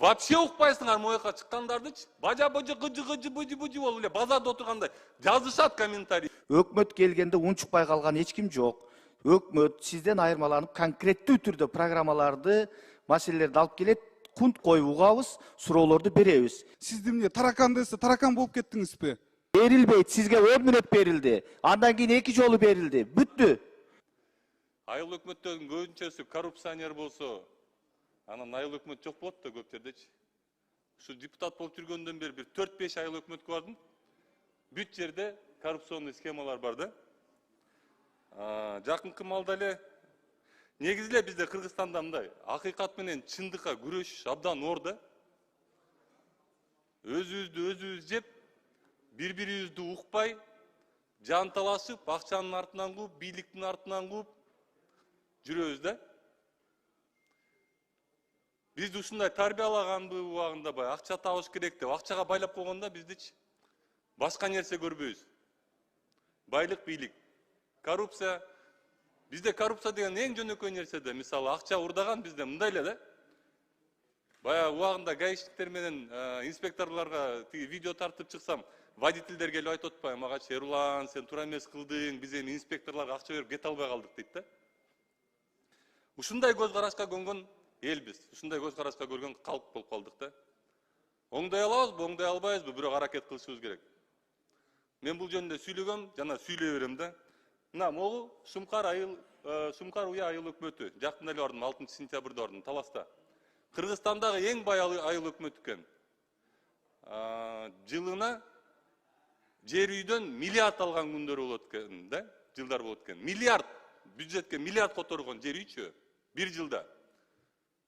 Вообще укпайсыңар моюкка чыккандардычы. Бажа-бажа кыжы-кыжы болуп эле базарда отургандай жазышат комментарий. Өкмөт келгенде унчукпай калган эч ким жок. Өкмөт сизден айырмаланып конкреттүү түрдө программаларды, маселелерди алып келет, кунт коюп угабыз, суроолорду беребиз. Сиз эмне таракан десе таракан болуп кеттиңизби? Берилбейт, сизге 10 мүнөт берилди. Андан кийин 2 жолу берилди. Бүттү. Айыл өкмөттөрдүн көбүнчөсү коррупционер болсо, анан айыл өкмөт жок болот да көп жердечи. Ушу депутат болуп жүргөндөн бери бир 4-5 айыл өкмөткө бардым. Бүт жерде коррупционный схемалар бар да. Жакынкы малда эле негизи эле бизде Кыргызстанда мындай акыйкат менен чындыкка күрөшүш абдан оор да. Өзүбүздү жеп, бири-бирибизди укпай, жанталашып, акчанын артынан кууп, бийликтин артынан кууп жүрөбүз да. Бизди ушундай тарбиялаганбы убагында акча табыш керек деп, акчага байлап койгондо биздичи башка нерсе көрбөйбүз. Байлык, бийлик, коррупция. Бизде коррупция деген эң жөнөкөй нерсе да. Мисалы, акча урдаган бизде мындай эле да. Бая убагында гаишниктер менен инспекторлорго видео тартып чыксам, водительдер келип айтып атпайбы, мага Эрлан, сен туура эмес кылдың, биз эми инспекторлорго акча берип кете албай калдык дейт да. Ушундай көз карашка көнгөн элбиз, ушундай көз карашка көргөн калк болуп калдык да. Оңдой алабызбы, оңдой албайбызбы, бирок аракет кылышыбыз керек. Мен бул жөнүндө сүйлөгөм, жана сүйлөй берем да. Мына могу Шумкар Уя айыл өкмөтү, жакында эле бардым, 6 сентябрда бардым, Таласта. Кыргызстандагы эң бай айыл өкмөт экен. Жылына жер үйдөн миллиард алган күндөр болот экен да, жылдар болот экен. Миллиард, бюджетке миллиард которгон жер үйчү бир жылда.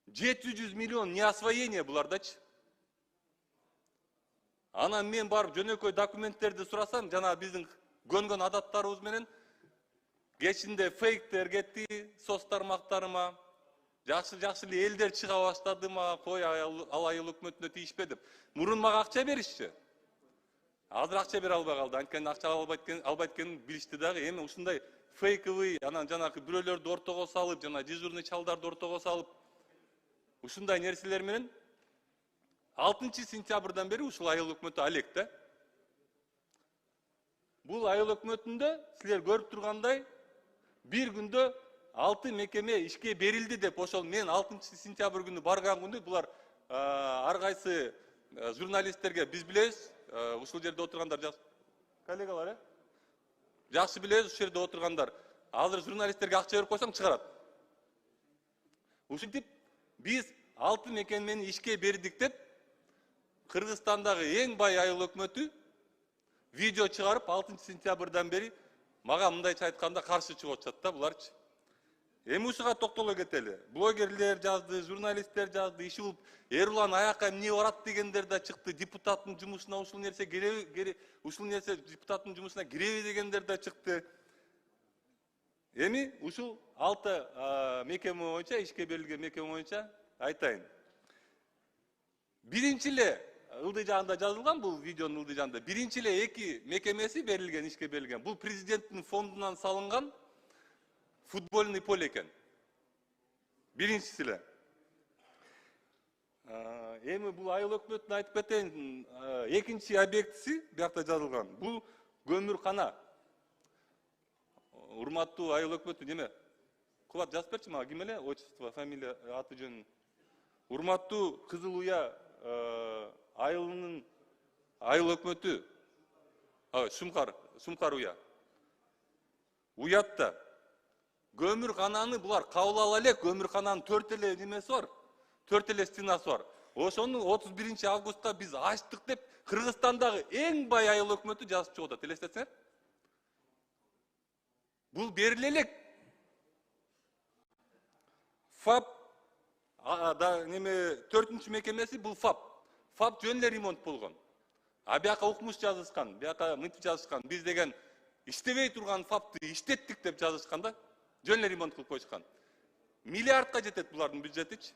700 миллион не освоение булардачы. Анан мен барып жөнөкөй документтерди сурасам, жана биздин көнгөн адаттарыбыз менен кечинде фейктер кетти, соц тармактарыма, жакшы эле элдер чыга баштады мага, кой ал айыл өкмөтүнө тийишпе деп. Мурун мага акча беришчи. Азыр акча бере албай калды, анткени акча албайт экенин билишти дагы. Эми ушундай фейковый, анан жанагы бирөөлөрдү ортого салып, жана дежурный чалдарды ортого салып, ушундай нерселер менен 6 сентябрдан бери ушул айыл өкмөтү алек да. Бул айыл өкмөтүндө силер көрүп тургандай бир күндө 6 мекеме ишке берилди деп, ошол мен 6 сентябрь күнү барган күнү булар ар кайсы журналисттерге биз билебиз, ушул жерде отургандар жакшы коллегалар, жакшы билебиз, ушул жерде отургандар. Азыр журналисттерге акча берип койсоң чыгарат. Ушинтип биз 6 мекемени ишке бердик деп Кыргызстандагы эң бай айыл өкмөтү видео чыгарып 6 сентябрдан бери мага мындайча айтканда каршы чыгып атышат да буларчы. Эми ушуга токтоло кетели. Блогерлер жазды, журналисттер жазды, иши булуп Эрлан аякка эмне барат дегендер да чыкты. Депутаттын жумушуна ушул нерсе кереби, ушул нерсе депутаттын жумушуна киреби дегендер да чыкты. Эми ушул 6 мекеме боюнча, ишке берилген мекеме боюнча айтайын. Биринчи эле ылдый жагында жазылган, бул видеонун ылдый жагында биринчи эле 2 мекемеси берилген, ишке берилген. Бул президенттин фондунан салынган футбольный поле экен. Биринчиси эле. Эми бул айыл өкмөтүнө айтып кетейин, экинчи объектиси биякта жазылган. Бул көмүркана. Урматтуу айыл өкмөтү неме? Кулат жазып берчи мага, ким эле? Отчество, фамилия, аты жөнүн. Урматтуу Кызыл Уя айылынын айыл өкмөтү, Шумкар Уя. Уятта көмүркананы булар кабыл ала элек, көмүркананын 4 эле немеси бар, 4 эле стенасы бар. Ошону 31 августта биз ачтык деп Кыргызстандагы эң бай айыл өкмөтү жазып чыгып атат. Элестетсеңер. Бул бериле элек. ФАП неме 4-чү мекемеси бул ФАП. ФАП жөн эле ремонт болгон. Бияка укмуш жазышкан, бияка мынтип жазышкан. Биз деген иштебей турган ФАПты иштеттик деп жазышкан да. Жөн эле ремонт кылып койышкан. Миллиардка жетет булардын бюджетичи,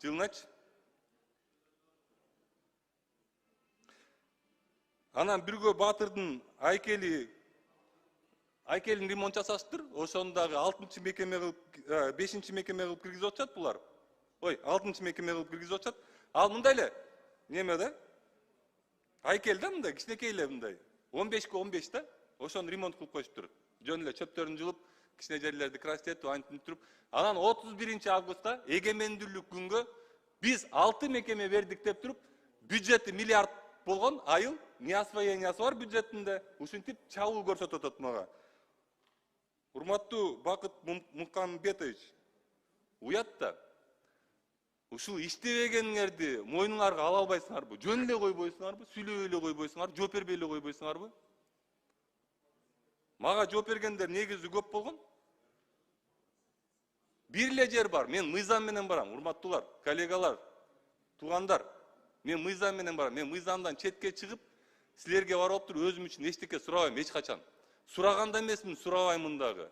жылыначы. Анан биргө Батырдын айкелин ремонт жасаштыр. Ошону дагы 6-чы мекеме кылып, 5-чи мекеме кылып киргизип атышат булар. Ой, 6-чы мекеме кылып киргизип атышат. Ал мындай эле неме да? Айкел да мындай, кичинекей эле мындай. 15ке 15 да. Ошону ремонт кылып коюшуптур. Жөн эле чөптөрүн жылып, кичине жерлерди крастетип, антип туруп, анан 31-августта эгемендүүлүк күнгө биз 6 мекеме бердик деп туруп, бюджети миллиард болгон айыл неосвоениясы бар бюджетинде. Ушинтип чабуу көрсөтүп атат мага. Урматтуу Бакыт Мукамбетович, уят да. Ушул иштебегениңерди мойнуңарга ала албайсыңарбы? Жөн эле койбойсуңарбы? Сүйлөбөй эле койбойсуңарбы? Жооп бербей эле койбойсуңарбы? Мага жооп бергендер негизи көп болгон. Бир эле жер бар. Мен мыйзам менен барам, урматтуулар, коллегалар, туугандар. Мен мыйзам менен барам. Мен мыйзамдан четке чыгып, силерге барып туруп өзүм үчүн эчтеке сурабайм эч качан. Сураганда эмесмин, сурабаймын дагы.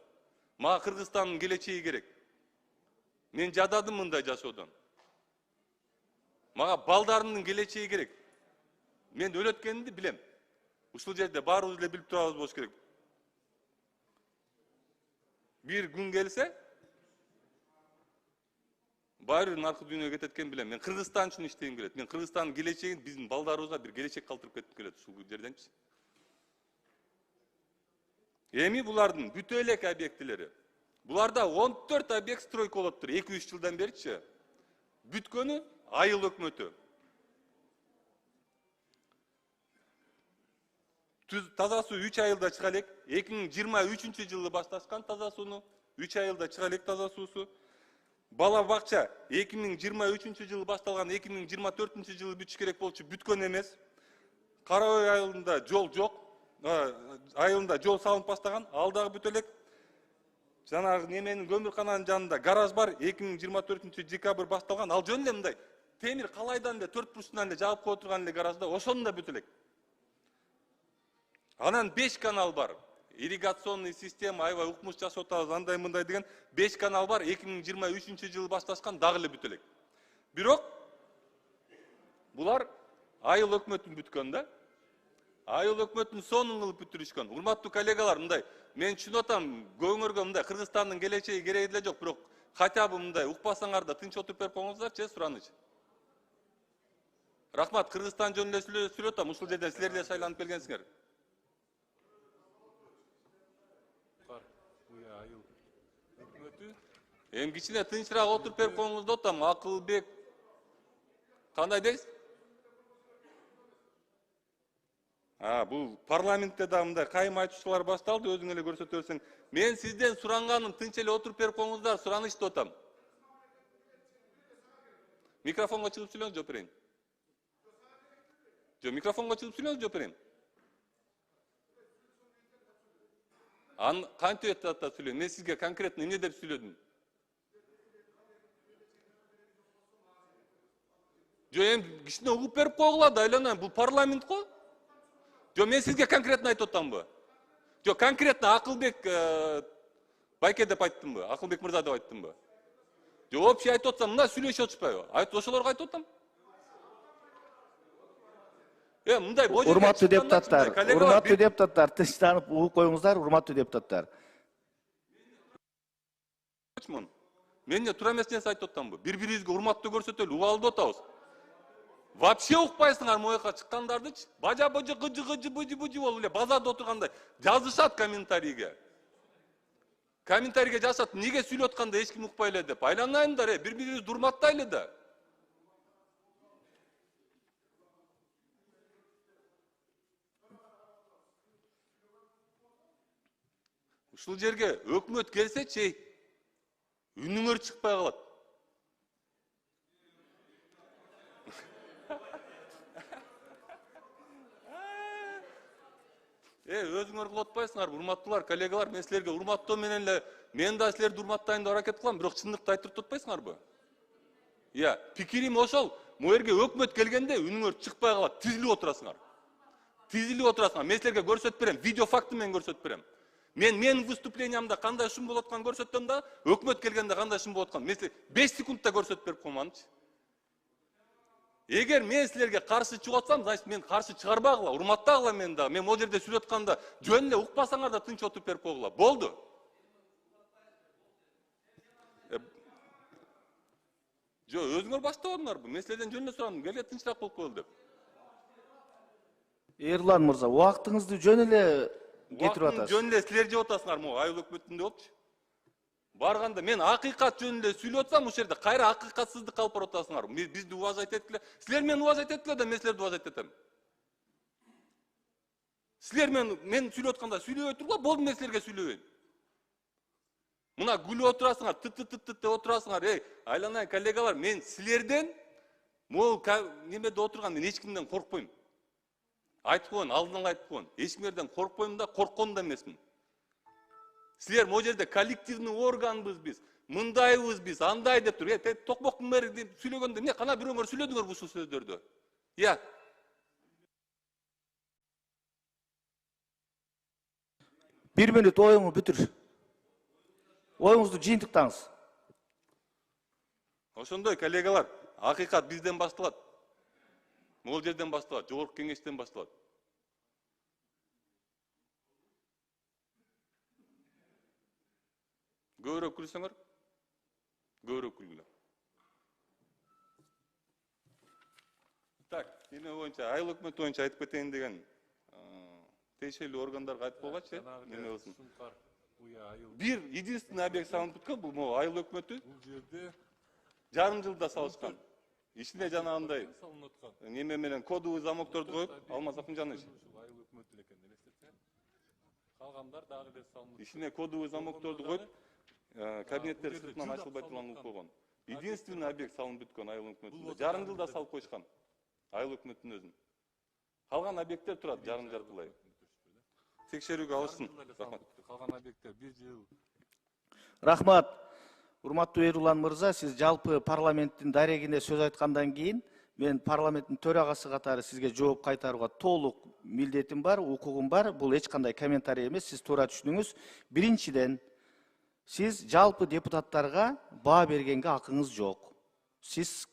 Мага Кыргызстандын келечеги керек. Мен жададым мындай жашоодон. Мага балдарымдын келечеги керек. Мен өлөткенimди билем. Ушул жерде баарыбыз эле билип турабыз болуш керек. Бир күн келсе, баары наркы дүйнөгө кетет экенин билем. Мен Кыргызстан үчүн иштегим келет. Мен Кыргызстандын келечегин биздин балдарыбызга бир келечек калтырып кетип келет ушул жерденчи. Эми булардын бүтө элек объектилери. Буларда 14 объект стройка болуп тур 2-3 жылдан беричи. Бүткөнү айыл өкмөтү. Таза суу 3 айылда чыга элек. 2023-жылы башташкан таза сууну 3 айылда чыга элек таза суусу. Бала бакча 2023-жылы башталган 2024-жылы бүтүш керек болчу, бүткөн эмес. Карабай айылында жол жок. Айылында жол салынып баштаган, ал дагы бүтө элек. Жанагы неменин көмүркананын жанында гараж бар, 2024-декабрь башталган, ал жөн эле мындай. Темир калайдан эле 4 бурчунан эле жаап кое турган эле гаражда, ошону да бүтө элек. Анан 5 канал бар. Ирригационный система, аябай укмуш жашап атабыз, андай мындай деген 5 канал бар, 2023-жылы башташкан, дагы эле бүтө элек. Бирок булар айыл өкмөтүн бүткөн да. Айыл өкмөтүн сонун кылып бүтүрүшкөн. Урматтуу коллегалар, мындай мен түшүнүп атам, көңөргө мындай Кыргызстандын келечеги кереги деле жок, бирок хотя бы мындай укпасаңар да тынч отуруп берип коюңуздарчы, сураныч. Рахмат, Кыргызстан жөнүндө сүйлөп атам, ушул жерден силер деле шайланып келгенсиңер. Эми кичине тынчыраак отуруп берип коюңуз деп атам, Акылбек. Кандай дейсиз? Бул парламентте да мындай кайым айтуучулар башталды, өзүң эле көрсөтө берсең. Мен сизден суранганым тынч эле отуруп берип коюңуздар, сураныч деп атам. Микрофонго чыгып сүйлөңүз, жооп берейин. Жо, микрофонго чыгып сүйлөңүз, жооп берейин. Кантип атат сүйлөйм? Мен сизге конкретно эмне деп сүйлөдүм? Жо, эми кичине угуп берип койгула да, айланайын, бул парламент го. Жо, мен сизге конкретно айтып атамбы? Жо, конкретно Акылбек байке деп айттымбы? Акылбек мырза деп айттымбы? Жо, общий айтып атсам, мына сүйлөшүп атышпайбы? Ошолорго айтып атам. Мындай божо. Урматтуу депутаттар, тынчтанып угуп коюңуздар, урматтуу депутаттар. Мен эмне туура эмес нерсе айтып атамбы? Бири-бирибизге урматтуу көрсөтөлү, угалы деп атабыз. Вообще укпайсыңар мояка чыккандардычы? Бажа-божо гыжы-гыжы быжы-быжы болуп эле базарда отургандай жазышат комментарийге. Комментарийге жазышат, неге сүйлөп атканда эч ким укпай эле деп. Айланайындар, бири-бирибизди урматтайлы да. Ушул жерге өкмөт келсечи, үнүңөр чыкпай калат. Өзүңөр кылып атпайсыңарбы, урматтуулар, коллегалар, мен силерге урматтоо менен эле, мен да силерди урматтайын деп аракет кылам, бирок чындыкты айтып атпайсыңарбы? Пикирим ошол. Могу жерге өкмөт келгенде үнүңөр чыкпай калат, тизилип отурасыңар. Мен силерге көрсөтүп берем, видео факты менен көрсөтүп берем. Мен выступлениямда кандай шум болуп атканын көрсөттүм да, өкмөт келгенде кандай шум болуп атканын. Мен силерге 5 секундта көрсөтүп берип койманчы. Эгер мен силерге каршы чыгып атсам, значит мен каршы чыгарбагыла, урматтагыла мен да. Мен могу жерде сүйлөп атканда жөн эле укпасаңар да тынч отуруп берип койгула. Болду. Жо, өзүңөр баштабадыңар бу. Мен силерден жөн эле сурадым. Келе тынчыраак болуп кол деп. Эрлан мырза, убактыңызды жөн эле кетирип Убактын атасыз. жөн эле силер жеп атасыңар, могу айыл өкмөтүндө болчу. Барганда мен акыйкат жөнүндө эле сүйлөп атсам, ушул жерде кайра акыйкатсыздыкка алып барып атасыңар. Бизди уважать эткиле. Силер мени уважать эткиле да, мен силерди уважать этем. Силер мен сүйлөп атканда сүйлөбөй тургула, болду, мен силерге сүйлөбөйм. Мына күлүп отурасыңар, тыт деп отурасыңар. Айланайын коллегалар, мен силерден могу немеде отурган мен эч кимден коркпойм. Айтып коеюн, алдынан айтып коеюн. Эч кимден коркпойм да, корккон да эмесмин. Силер могу жерде коллективный органбыз биз, мындайбыз биз, андай деп туруп, токмоктун мэри деп сүйлөгөндө эмне кана бирөөңөр сүйлөдүңөр ушул сөздөрдү. Я. Бир мүнөт оюңду бүтүр. Оюңузду жыйынтыктаңыз. Ошондой коллегалар, акыйкат бизден башталат. Могул жерден башталат, жогорку кеңештен башталат. Көбүрөөк күлсөңөр, көбүрөөк күлгүлө. Так, эме боюнча, айыл өкмөтү боюнча айтып кетейин деген тиешелүү органдарга айтып койгочу, неме болсун. Бир единственный объект салынып бүткөн, бул могу айыл өкмөтү. Бул жерде Жарым жылда салышкан. Ичине жанагындай неме менен кодовый замокторду коюп, Алмаз Акынжанович. айыл өкмөтү экен элестетсе. Калгандар дагы эле салынып. Ичине кодовый замокторду коюп, кабинеттер сыртынан ачылбай турган кылып койгон. Единственный объект салынып бүткөн айыл өкмөтүндө. Жарым жылда салып койушкан. Айыл өкмөтүнүн өзүн. Калган объекттер турат жарым жартылай. Текшерүүгө алышсын. Рахмат. Калган объекттер 1 жыл. Рахмат. Урматтуу Эрлан мырза, сиз жалпы парламенттин дарегине сөз айткандан кийин мен парламенттин төрагасы катары сизге жооп кайтарууга толук милдетим бар, укугум бар. Бул эч кандай комментарий эмес, сиз туура түшүнүңүз. Биринчиден, сиз жалпы депутаттарга баа бергенге акыңыз жок. Сиз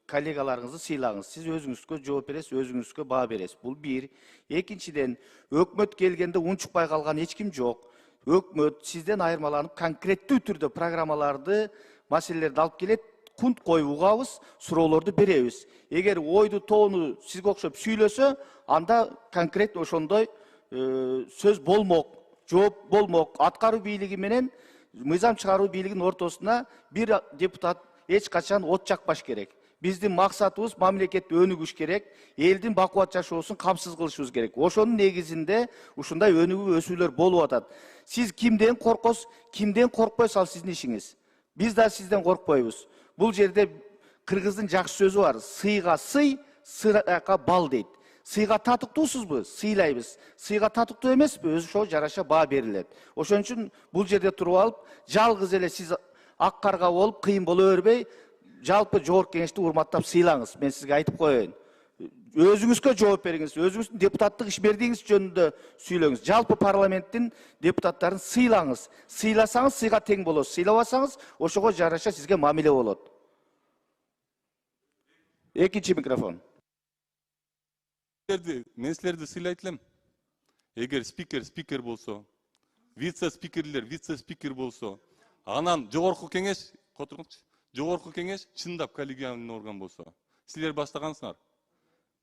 коллегаларыңызды сыйлагыңыз. Сиз өзүңүзгө жооп бересиз, өзүңүзгө баа бересиз. Бул бир. Экинчиден, өкмөт келгенде унчукпай калган эч ким жок. Өкмөт сизден айырмаланып конкреттүү түрдө программаларды, маселелерди алып келет, кунт коюп угабыз, суроолорду беребиз. Эгер ойду тоону сизге окшоп сүйлөсө, анда конкрет ошондой сөз болмок, жооп болмок. Аткаруу бийлиги менен мыйзам чыгаруу бийлигинин ортосуна бир депутат эч качан от жакпаш керек. Биздин максатыбыз мамлекетти өнүгүш керек, элдин бакубат жашоосун камсыз кылышыбыз керек. Ошонун негизинде ушундай өнүгүү өсүүлөр болуп атат. Сиз кимден коркосуз, кимден коркпойсуз, ал сиздин ишиңиз. Биз да сизден коркпойбуз. Бул жерде кыргыздын жакшы сөзү бар. Сыйга сый, сыйга бал дейт. Сыйга татыктуусузбу? Сыйлайбыз. Сыйга татыктуу эмеспи? Ошого жараша баа берилет. Ошон үчүн бул жерде туруп алып, жалгыз эле сиз ак карга болуп, кыйын боло бербей, жалпы жогорку кеңешти урматтап сыйлаңыз. Мен сизге айтып коеюн. Өзүңүзгө жооп бериңиз, өзүңүздүн депутаттык ишмердигиңиз жөнүндө сүйлөңүз. Жалпы парламенттин депутаттарын сыйлаңыз. Сыйласаңыз сыйга тең болосуз. Сыйлабасаңыз ошого жараша сизге мамиле болот. Экинчи микрофон. Мен силерди сыйлайт элем. Эгер спикер болсо, вице-спикер болсо, анан жогорку кеңеш, жогорку кеңеш чындап коллегиальный орган болсо, силер баштагансыңар.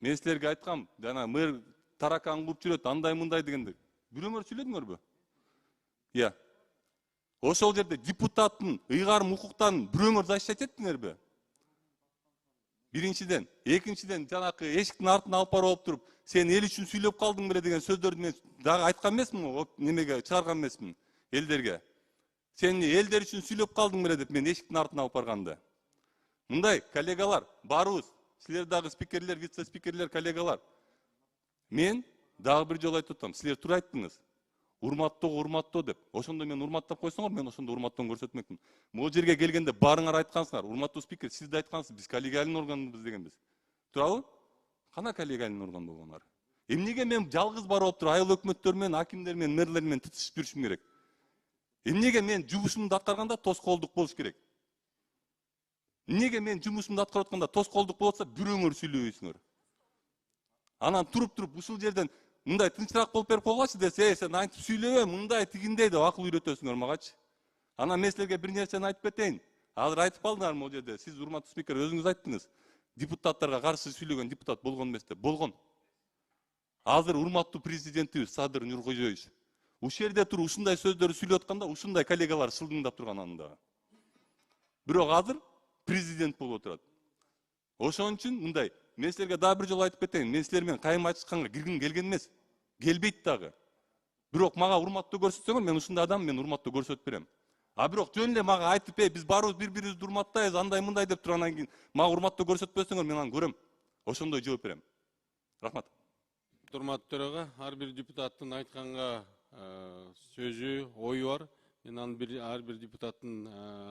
Мен силерге айткам, жана мэр таракан кылып жүрөт, андай мындай дегенде. Бирөөңөр сүйлөдүңөрбү? Я. Ошол жерде депутаттын ыйгарым укуктарын бирөөңөр защищать эттиңерби? Биринчиден, экинчиден жанакы эшиктин артына алып барып туруп, сен эл үчүн сүйлөп калдың беле деген сөздөрдү мен дагы айткан эмесмин, немеге чыгарган эмесмин элдерге. Сен элдер үчүн сүйлөп калдың беле деп мен эшиктин артына алып барганда. Мындай коллегалар барыбыз, силер дагы спикерлер, вице-спикерлер, коллегалар. Мен дагы бир жолу айтып атам, силер туура айттыңыз. Урматтоо деп. Ошондо мен урматтап койсоңор, мен ошондо урматтоону көрсөтмөкмүн. Могу жерге келгенде барыңар айткансыңар, урматтуу спикер, сиз да айткансыз, биз коллегиальный органбыз дегенбиз. Туурабы? Кана коллегиальный орган болгондар? Эмнеге мен жалгыз барып туруп айыл өкмөттөр менен, акимдер менен, мэрлер менен тытышып жүрүшүм керек? Эмнеге мен жумушумду аткарганда тоскоолдук болуш керек? Эмнеге мен жумушумду аткарып атканда тоскоолдук болуп атса, бирөөңөр сүйлөбөйсүңөр? Анан туруп ушул жерден мындай тынчыраак болуп берип койгочу десе, сен айтып сүйлөбө, мындай тигиндей деп акыл үйрөтөсүңөр магачы. Анан мен силерге бир нерсени айтып кетейин. Азыр айтып калдыңарбы могу жерде? Сиз урматтуу спикер өзүңүз айттыңыз. Депутаттарга каршы сүйлөгөн депутат болгон эмес деп. Болгон. Азыр урматтуу президентибиз Садыр Нуркожоевич ушул жерде туруп ушундай сөздөрдү сүйлөп атканда ушундай коллегалар шылдыңдап турган анын дагы. Бирок азыр президент болуп отурат. Ошон үчүн мындай, мен силерге дагы бир жолу айтып кетейин. Мен силер менен кайым айтышканга киргим келген эмес. Келбейт дагы. Бирок мага урматтуу көрсөтсөңөр, мен ушундай адам, мен урматтуу көрсөтүп берем. А бирок жөн эле мага айтып, биз баарыбыз бири-бирибизди урматтайбыз, андай мындай деп турандан кийин мага урматтуу көрсөтпөсөңөр, мен аны көрөм. Ошондой жооп берем. Рахмат. Урматтуу төрага, ар бир депутаттын айтканга сөзү, ою бар. Мен ар бир депутаттын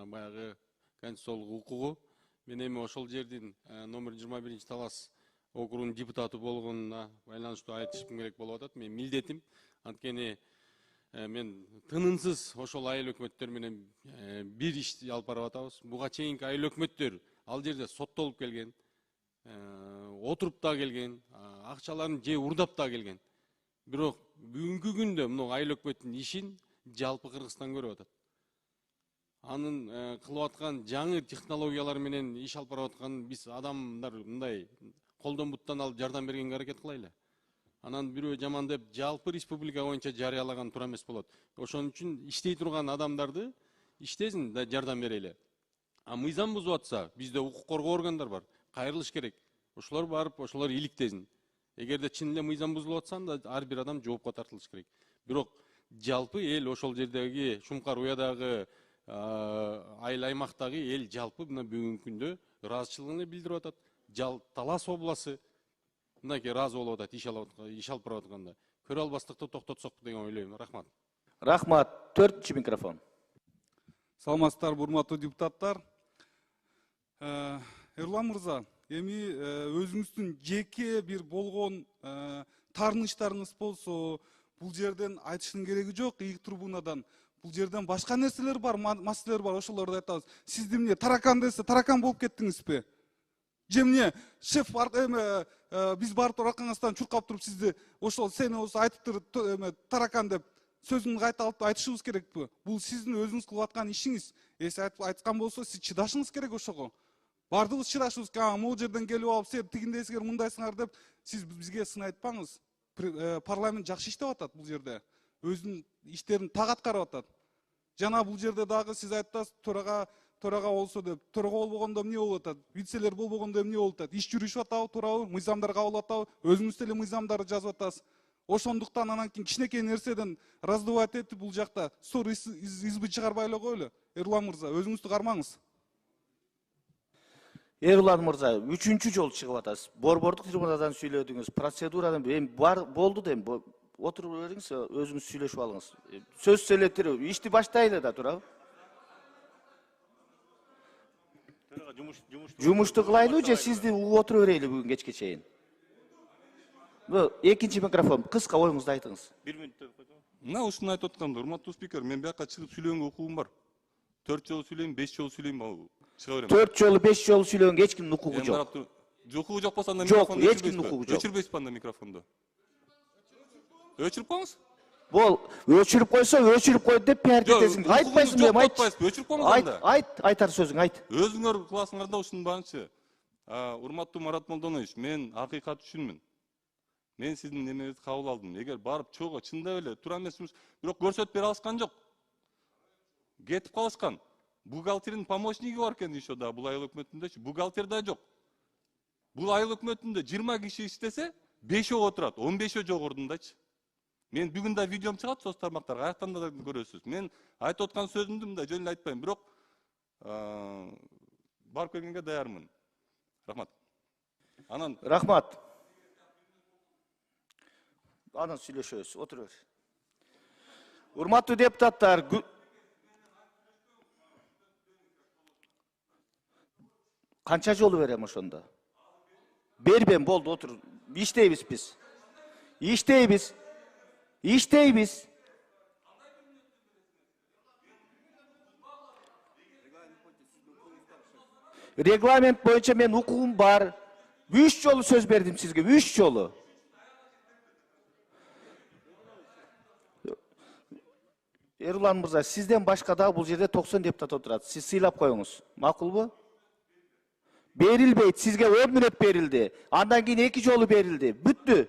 баягы конституциялык укугу. Мен эми ошол жердин номер 21 Талас округунун депутаты болгонуна байланыштуу айтышым керек болуп атат. Мен милдетим. Анткени мен тынымсыз ошол айыл өкмөттөр менен бир ишти алып барып атабыз. Буга чейинки айыл өкмөттөр ал жерде соттолуп келген, отуруп да келген, акчаларын же урдап да келген. Бирок бүгүнкү күндө мына айыл өкмөттүн ишин жалпы Кыргызстан көрүп атат. Анын кылып аткан жаңы технологиялар менен иш алып барып аткан биз адамдар мындай колдон буттан алып жардам бергенге аракет кылайлы. Анан бирөө жаман деп жалпы республика боюнча жарыялаган туура эмес болот. Ошон үчүн иштей турган адамдарды иштесин да жардам берели. А мыйзам бузуп атса, бизде укук коргоо органдар бар. Кайрылыш керек. Ошолор барып, ошолор иликтесин. Эгерде чын эле мыйзам бузулуп атса, анда ар бир адам жоопко тартылыш керек. Бирок жалпы эл ошол жердеги Шумкар уядагы айыл аймактагы эл жалпы мына бүгүнкү күндө ыраазычылыгын билдирип атат. Талас обласы мынакей ыраазы болуп атат, иш алып барып атканда. Көрө албастыкты токтотсок деген ойлойм. Рахмат. Рахмат. 4-чү микрофон. Саламатсыздарбы, урматтуу депутаттар. Эрлан мырза, эми өзүңүздүн жеке бир болгон таарыныштарыңыз болсо, бул жерден айтыштын кереги жок, ийик трибунадан. Бул жерден башка нерселер бар, маселелер бар, ошолорду айтабыз. Сизди эмне таракан десе, таракан болуп кеттиңизби? Же эмне шеф биз барып туруп аркаңыздан чуркап туруп сизди ошол сени осы айтып таракан деп сөзүңдү кайта алып айтышыбыз керекпи? Бул сиздин өзүңүз кылып аткан ишиңиз. Эси айткан болсо, сиз чыдашыңыз керек ошого. Бардыгыбыз чыдашыбыз керек. Могу жерден келип алып, сен тигиндейсиңер, мындайсыңар деп сиз бизге сын айтпаңыз. Парламент жакшы иштеп атат бул жерде. Өзүнүн иштерин так аткарып атат. Жана бул жерде дагы сиз айттыңыз, төрага болсо деп, төрага болбогондо эмне болуп атат? Вицелер болбогондо эмне болуп атат? Иш жүрүшүп атабы, туурабы? Мыйзамдар кабыл атабы? Өзүңүз деле мыйзамдарды жазып атасыз. Ошондуктан анан кийин кичинекей нерседен раздувать этип бул жакта ссор избы чыгарбай эле коелу. Эрлан мырза, өзүңүздү кармаңыз. Эрлан мырза, 3-чү жолу чыгып атасыз. Борбордук трибунадан сүйлөдүңүз, процедурадан эми болду да эми отуруп бериңиз, өзүңүз сүйлөшүп алыңыз. Сөз селектирип, ишти баштайлы да туурабы? Жумушту кылайлы же сизди отуруп берели бүгүн кечке чейин? Бул экинчи микрофон, кыска оюңузду айтыңыз. 1 мүнөттө койдум. Мына ушуну айтып атканда, урматтуу спикер, мен бияка чыгып сүйлөгөнгө укугум бар. 4 жолу сүйлөйм, 5 жолу сүйлөйм, чыга берем. 4 жолу, 5 жолу сүйлөгөнгө эч кимдин укугу жок. Укугу жок болсо анда микрофонду эч кимдин укугу жок. Өчүрбөйсүзбү анда микрофонду? Өчүрүп коюңуз. Бол, өчүрүп койсо, өчүрүп койду деп пиарт этесиң. Айтпайсыңбы, эми айт. Өчүрүп коюңуз анда. Айтар сөзүң айт. Өзүңөр кыласыңар да ушунун баанчы. Урматтуу Марат Молдонович, мен акыйкат үчүнмүн. Мен сиздин немеңизди кабыл алдым. Эгер барып чогуу чындап эле туура эмесмиз, бирок көрсөтүп бере алышкан жок. Кетип калышкан. Бухгалтердин помощниги бар экен еще да, бул айыл өкмөтүндөчү. Бухгалтер да жок. Бул айыл өкмөтүндө 20 киши иштесе, 5 отурат, 15 жок ордундачы. Мен бүгүн да видеом чыгат соц тармактарга, аяктан да көрөсүз. Мен айтып аткан сөзүмдү мындай жөн эле айтпайм, бирок барып келгенге даярмын. Рахмат. Рахмат. Анан сүйлөшөбүз, отура бер. Урматтуу депутаттар, канча жолу берем ошондо? Бербем, болду, отур. Иштейбиз биз. Иштейбиз. Регламент боюнча мен укугум бар. 3 жолу сөз бердим сизге, 3 жолу. Эрулан мырза, сизден башка дагы бул жерде 90 депутат отурат. Сиз сыйлап коюңуз. Макулбу? Берилбейт. Сизге 10 мүнөт берилди. Андан кийин 2 жолу берилди. Бүттү.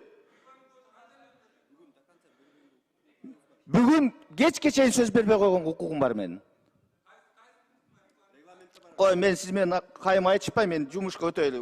Бүгүн кечке чейин сөз бербей койгон укугум бар менин. Кой, мен сиз менен кайма айтышпайм, мен жумушка өтөйлү.